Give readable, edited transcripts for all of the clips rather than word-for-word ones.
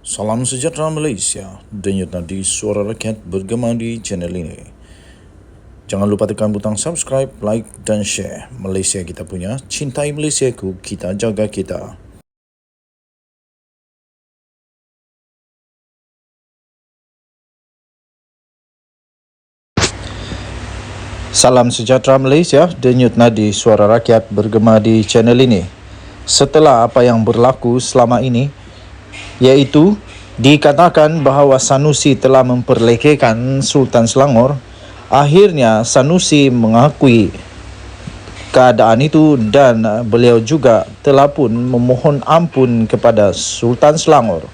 Salam sejahtera Malaysia, denyut nadi suara rakyat bergema di channel ini. Jangan lupa tekan butang subscribe, like dan share. Malaysia kita punya, cintai Malaysiaku, kita jaga kita. Salam sejahtera Malaysia, denyut nadi suara rakyat bergema di channel ini. Setelah apa yang berlaku selama ini, iaitu dikatakan bahawa Sanusi telah memperlekehkan Sultan Selangor, akhirnya Sanusi mengakui keadaan itu dan beliau juga telah pun memohon ampun kepada Sultan Selangor.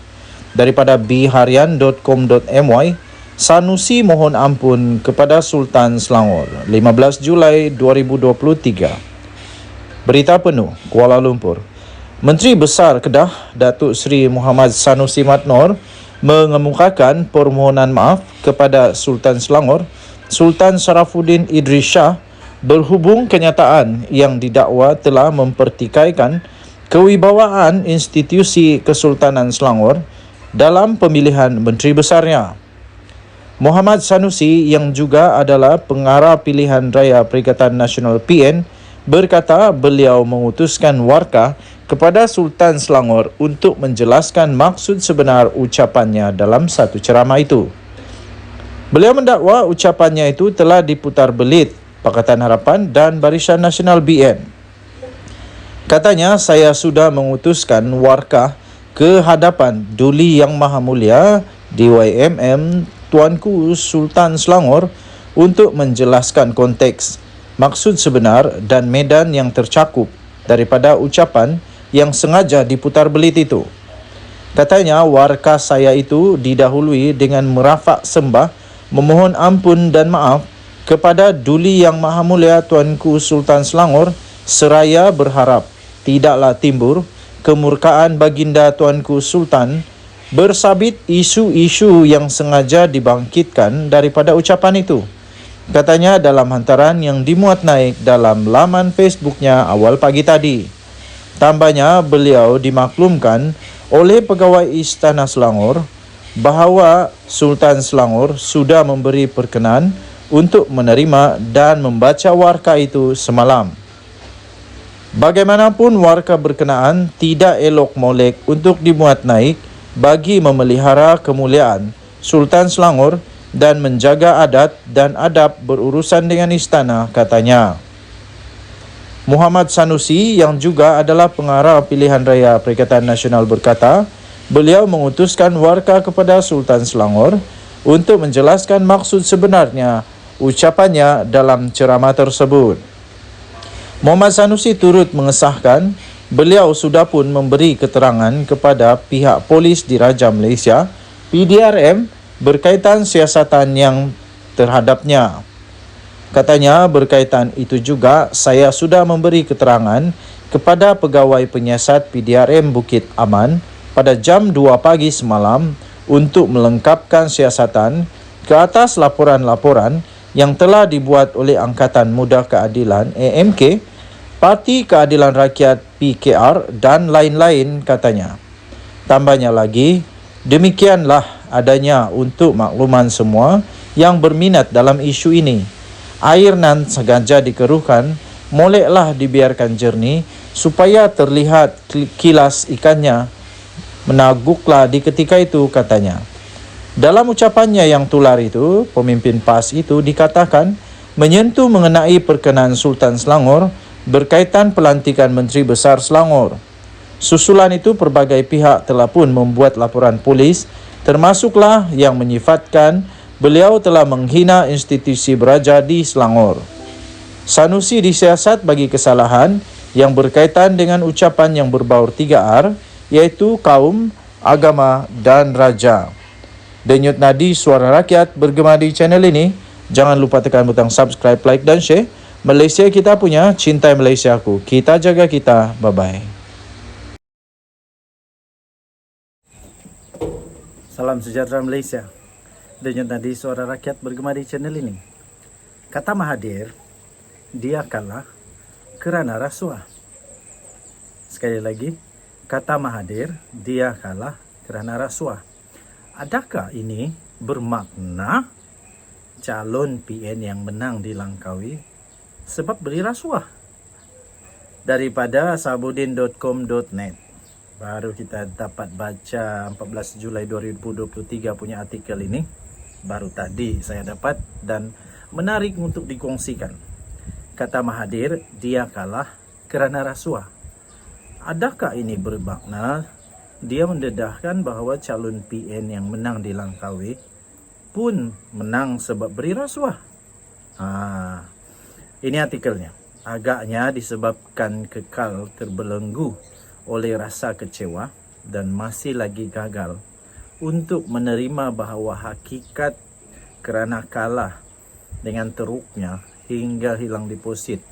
Daripada bharian.com.my, Sanusi mohon ampun kepada Sultan Selangor, 15 Julai 2023. Berita penuh, Kuala Lumpur. Menteri Besar Kedah, Datuk Seri Muhammad Sanusi Madnor, mengemukakan permohonan maaf kepada Sultan Selangor, Sultan Sarafuddin Idris Shah, berhubung kenyataan yang didakwa telah mempertikaikan kewibawaan institusi Kesultanan Selangor dalam pemilihan Menteri Besarnya. Muhammad Sanusi yang juga adalah pengarah pilihan raya Perikatan Nasional PN berkata beliau mengutuskan warka kepada Sultan Selangor untuk menjelaskan maksud sebenar ucapannya dalam satu ceramah itu. Beliau mendakwa ucapannya itu telah diputar belit Pakatan Harapan dan Barisan Nasional BN. Katanya, saya sudah mengutuskan warka ke hadapan Duli Yang Maha Mulia DYMM Tuanku Sultan Selangor untuk menjelaskan konteks, maksud sebenar dan medan yang tercakup daripada ucapan yang sengaja diputar belit itu. Katanya, warka saya itu didahului dengan merafak sembah, memohon ampun dan maaf kepada Duli Yang Maha Mulia Tuanku Sultan Selangor, seraya berharap tidaklah timbul kemurkaan baginda Tuanku Sultan bersabit isu-isu yang sengaja dibangkitkan daripada ucapan itu. Katanya dalam hantaran yang dimuat naik dalam laman Facebooknya awal pagi tadi. Tambahnya, beliau dimaklumkan oleh pegawai Istana Selangor bahawa Sultan Selangor sudah memberi perkenan untuk menerima dan membaca warka itu semalam. Bagaimanapun warka berkenaan tidak elok molek untuk dimuat naik bagi memelihara kemuliaan Sultan Selangor dan menjaga adat dan adab berurusan dengan istana, katanya. Muhammad Sanusi yang juga adalah pengarah pilihan raya Perikatan Nasional berkata, beliau mengutuskan warka kepada Sultan Selangor untuk menjelaskan maksud sebenarnya ucapannya dalam ceramah tersebut. Muhammad Sanusi turut mengesahkan beliau sudah pun memberi keterangan kepada pihak polis Diraja Malaysia PDRM berkaitan siasatan yang terhadapnya. Katanya berkaitan itu juga saya sudah memberi keterangan kepada pegawai penyiasat PDRM Bukit Aman pada jam 2 pagi semalam untuk melengkapkan siasatan ke atas laporan-laporan yang telah dibuat oleh Angkatan Muda Keadilan AMK, Parti Keadilan Rakyat PKR dan lain-lain, katanya. Tambahnya lagi, demikianlah adanya untuk makluman semua yang berminat dalam isu ini. Air nan sengaja dikeruhkan, moleklah dibiarkan jernih supaya terlihat kilas ikannya. Menaguklah di ketika itu, katanya. Dalam ucapannya yang tular itu, pemimpin PAS itu dikatakan menyentuh mengenai perkenan Sultan Selangor berkaitan pelantikan Menteri Besar Selangor. Susulan itu pelbagai pihak telah pun membuat laporan polis, termasuklah yang menyifatkan beliau telah menghina institusi beraja di Selangor. Sanusi disiasat bagi kesalahan yang berkaitan dengan ucapan yang berbaur 3R, iaitu kaum, agama dan raja. Denyut nadi suara rakyat bergema di channel ini. Jangan lupa tekan butang subscribe, like dan share. Malaysia kita punya, cintai Malaysiaku, kita jaga kita. Bye-bye. Salam sejahtera Malaysia. Denyut nadi suara rakyat bergema di channel ini. Kata Mahathir, dia kalah kerana rasuah. Sekali lagi, kata Mahathir, dia kalah kerana rasuah. Adakah ini bermakna calon PN yang menang di Langkawi sebab beri rasuah? Daripada sabudin.com.net baru kita dapat baca 14 Julai 2023 punya artikel ini. Baru tadi saya dapat dan menarik untuk dikongsikan. Kata Mahathir, dia kalah kerana rasuah. Adakah ini bermakna dia mendedahkan bahawa calon PN yang menang di Langkawi pun menang sebab beri rasuah? Ini artikelnya. Agaknya disebabkan kekal terbelenggu oleh rasa kecewa dan masih lagi gagal untuk menerima bahawa hakikat kerana kalah dengan teruknya hingga hilang deposit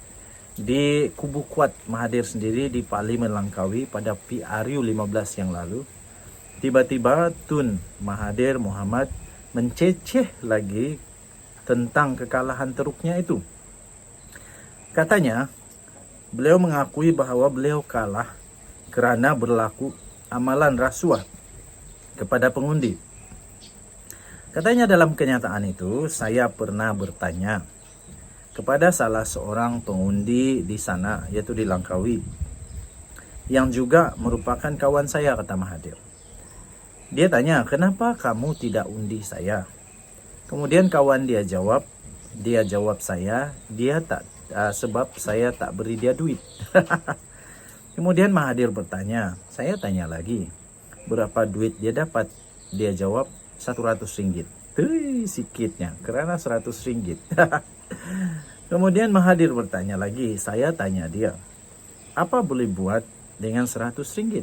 di kubu kuat Mahathir sendiri di Parlimen Langkawi pada PRU 15 yang lalu. Tiba-tiba Tun Mahathir Mohamad menceceh lagi tentang kekalahan teruknya itu. Katanya, beliau mengakui bahawa beliau kalah kerana berlaku amalan rasuah kepada pengundi. Katanya dalam kenyataan itu, saya pernah bertanya kepada salah seorang pengundi di sana, iaitu di Langkawi, yang juga merupakan kawan saya, kata Mahathir. Dia tanya, kenapa kamu tidak undi saya? Kemudian kawan dia jawab saya, sebab saya tak beri dia duit. Kemudian Mahathir bertanya, saya tanya lagi, berapa duit dia dapat? Dia jawab, RM100. Sikitnya, kerana RM100. Kemudian Mahathir bertanya lagi, saya tanya dia, apa boleh buat dengan RM100?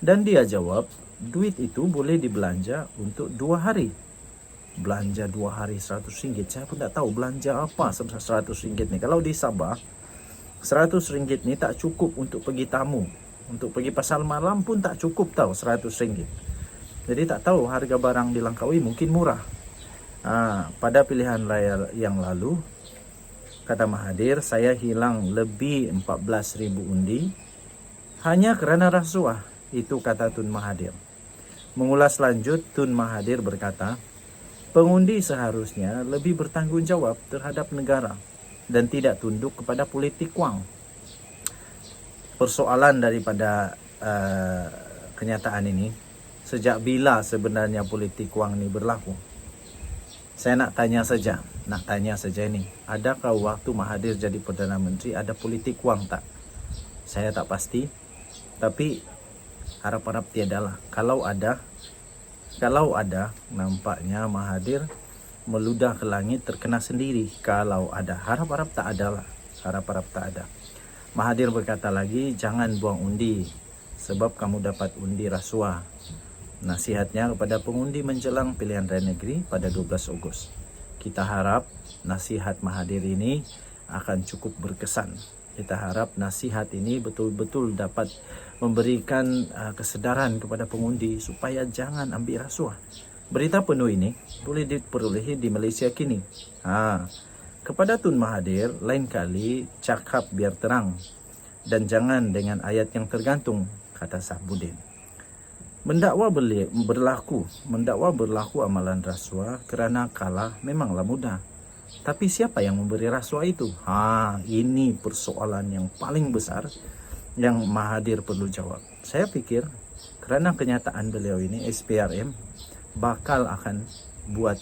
Dan dia jawab, duit itu boleh dibelanja untuk 2 hari. Belanja 2 hari RM100. Saya pun tak tahu belanja apa RM100 ni. Kalau di Sabah, RM100 ni tak cukup untuk pergi tamu. Untuk pergi pasar malam pun tak cukup tahu RM100. Jadi tak tahu harga barang di Langkawi mungkin murah. Pada pilihan raya yang lalu, kata Mahathir, saya hilang lebih 14,000 undi hanya kerana rasuah. Itu kata Tun Mahathir. Mengulas lanjut, Tun Mahathir berkata, pengundi seharusnya lebih bertanggungjawab terhadap negara dan tidak tunduk kepada politik wang. Persoalan daripada kenyataan ini, sejak bila sebenarnya politik wang ini berlaku? Saya nak tanya saja ini, adakah waktu Mahathir jadi Perdana Menteri ada politik wang tak? Saya tak pasti, tapi harap-harap tiadalah. Kalau ada, nampaknya Mahathir meludah ke langit terkena sendiri. Kalau ada, harap-harap tak ada lah. Harap-harap tak ada. Mahathir berkata lagi, jangan buang undi sebab kamu dapat undi rasuah. Nasihatnya kepada pengundi menjelang pilihan raya negeri pada 12 Ogos. Kita harap nasihat Mahathir ini akan cukup berkesan. Kita harap nasihat ini betul-betul dapat memberikan kesedaran kepada pengundi supaya jangan ambil rasuah. Berita penuh ini boleh diperolehi di Malaysia kini. Kepada Tun Mahathir, lain kali cakap biar terang dan jangan dengan ayat yang tergantung, kata Sabudin. Mendakwa berlaku amalan rasuah kerana kalah memanglah mudah. Tapi siapa yang memberi rasuah itu? Ini persoalan yang paling besar yang Mahathir perlu jawab. Saya fikir kerana kenyataan beliau ini, SPRM bakal akan buat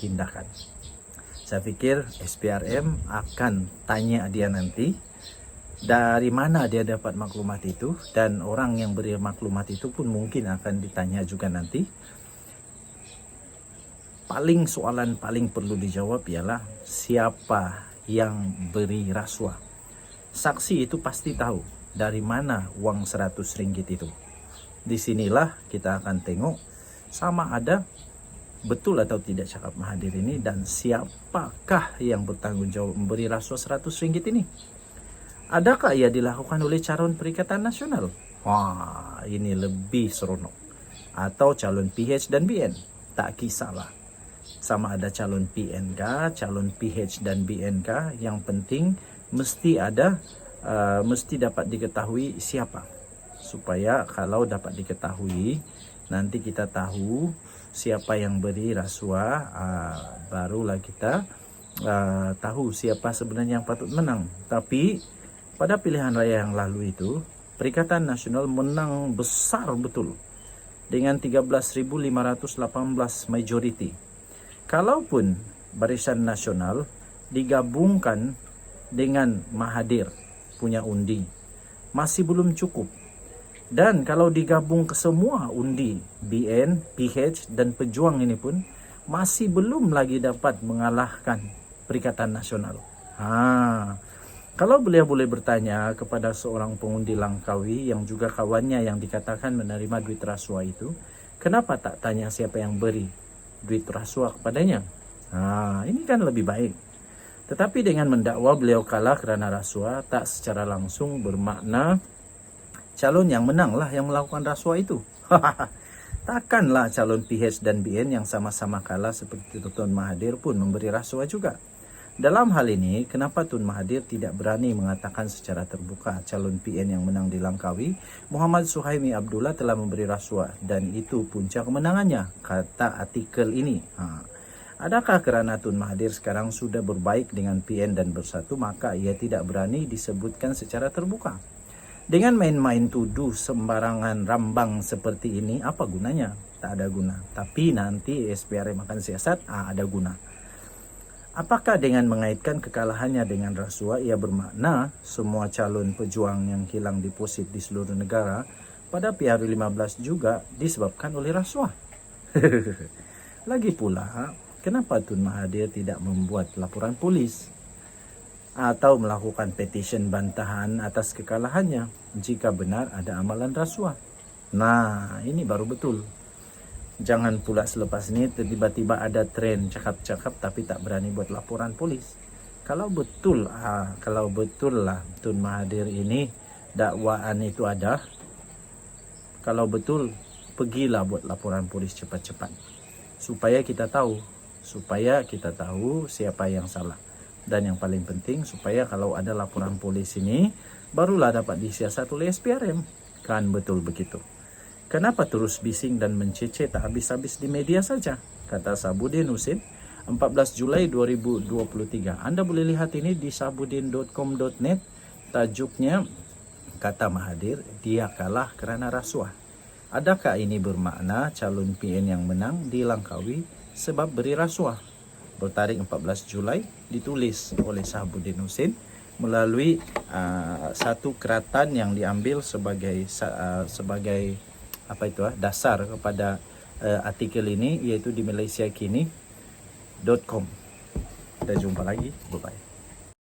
tindakan. Saya fikir SPRM akan tanya dia nanti dari mana dia dapat maklumat itu, dan orang yang beri maklumat itu pun mungkin akan ditanya juga nanti. Soalan paling perlu dijawab ialah siapa yang beri rasuah. Saksi itu pasti tahu dari mana wang RM100 itu. Di sinilah kita akan tengok sama ada betul atau tidak cakap Mahathir ini, dan siapakah yang bertanggungjawab memberi rasuah RM100 ini. Adakah ia dilakukan oleh calon Perikatan Nasional? Ini lebih seronok. Atau calon PH dan BN? Tak kisahlah. Sama ada calon PN kah, calon PH dan BN kah, yang penting mesti dapat diketahui siapa. supaya kalau dapat diketahui, nanti kita tahu siapa yang beri rasuah, barulah kita tahu siapa sebenarnya yang patut menang. Tapi pada pilihan raya yang lalu itu, Perikatan Nasional menang besar betul dengan 13.518 majority. Kalaupun Barisan Nasional digabungkan dengan Mahathir punya undi, masih belum cukup. Dan kalau digabung ke semua undi, BN, PH dan Pejuang ini pun masih belum lagi dapat mengalahkan Perikatan Nasional. Kalau beliau boleh bertanya kepada seorang pengundi Langkawi yang juga kawannya yang dikatakan menerima duit rasuah itu, kenapa tak tanya siapa yang beri duit rasuah kepadanya? Ini kan lebih baik. Tetapi dengan mendakwa beliau kalah kerana rasuah, tak secara langsung bermakna calon yang menang lah yang melakukan rasuah itu. Takkanlah calon PH dan BN yang sama-sama kalah seperti Tun Mahathir pun memberi rasuah juga. Dalam hal ini, kenapa Tun Mahathir tidak berani mengatakan secara terbuka calon PN yang menang di Langkawi, Muhammad Suhaimi Abdullah telah memberi rasuah dan itu punca kemenangannya, kata artikel ini. Adakah kerana Tun Mahathir sekarang sudah berbaik dengan PN dan bersatu, maka ia tidak berani disebutkan secara terbuka? Dengan main-main tuduh sembarangan rambang seperti ini, apa gunanya? Tak ada guna. Tapi nanti SPRM akan siasat, ada guna. Apakah dengan mengaitkan kekalahannya dengan rasuah, ia bermakna semua calon pejuang yang hilang deposit di seluruh negara pada PR15 juga disebabkan oleh rasuah? Lagi pula, kenapa Tun Mahathir tidak membuat laporan polis atau melakukan petition bantahan atas kekalahannya jika benar ada amalan rasuah? Nah, ini baru betul. Jangan pula selepas ini tiba-tiba ada tren cakap-cakap tapi tak berani buat laporan polis. Kalau betul lah Tun Mahathir ini dakwaan itu ada, kalau betul pergilah buat laporan polis cepat-cepat supaya kita tahu siapa yang salah. Dan yang paling penting supaya kalau ada laporan polis ini barulah dapat disiasat oleh SPRM. Kan betul begitu. Kenapa terus bising dan mencece tak habis-habis di media saja? Kata Sabudin Husin, 14 Julai 2023. Anda boleh lihat ini di sabudin.com.net. Tajuknya, kata Mahathir, dia kalah kerana rasuah. Adakah ini bermakna calon PN yang menang di Langkawi sebab beri rasuah? Bertarikh 14 Julai, ditulis oleh Sabudin Husin melalui satu keratan yang diambil sebagai dasar kepada artikel ini, iaitu di malaysiakini.com. Kita jumpa lagi. Bye-bye.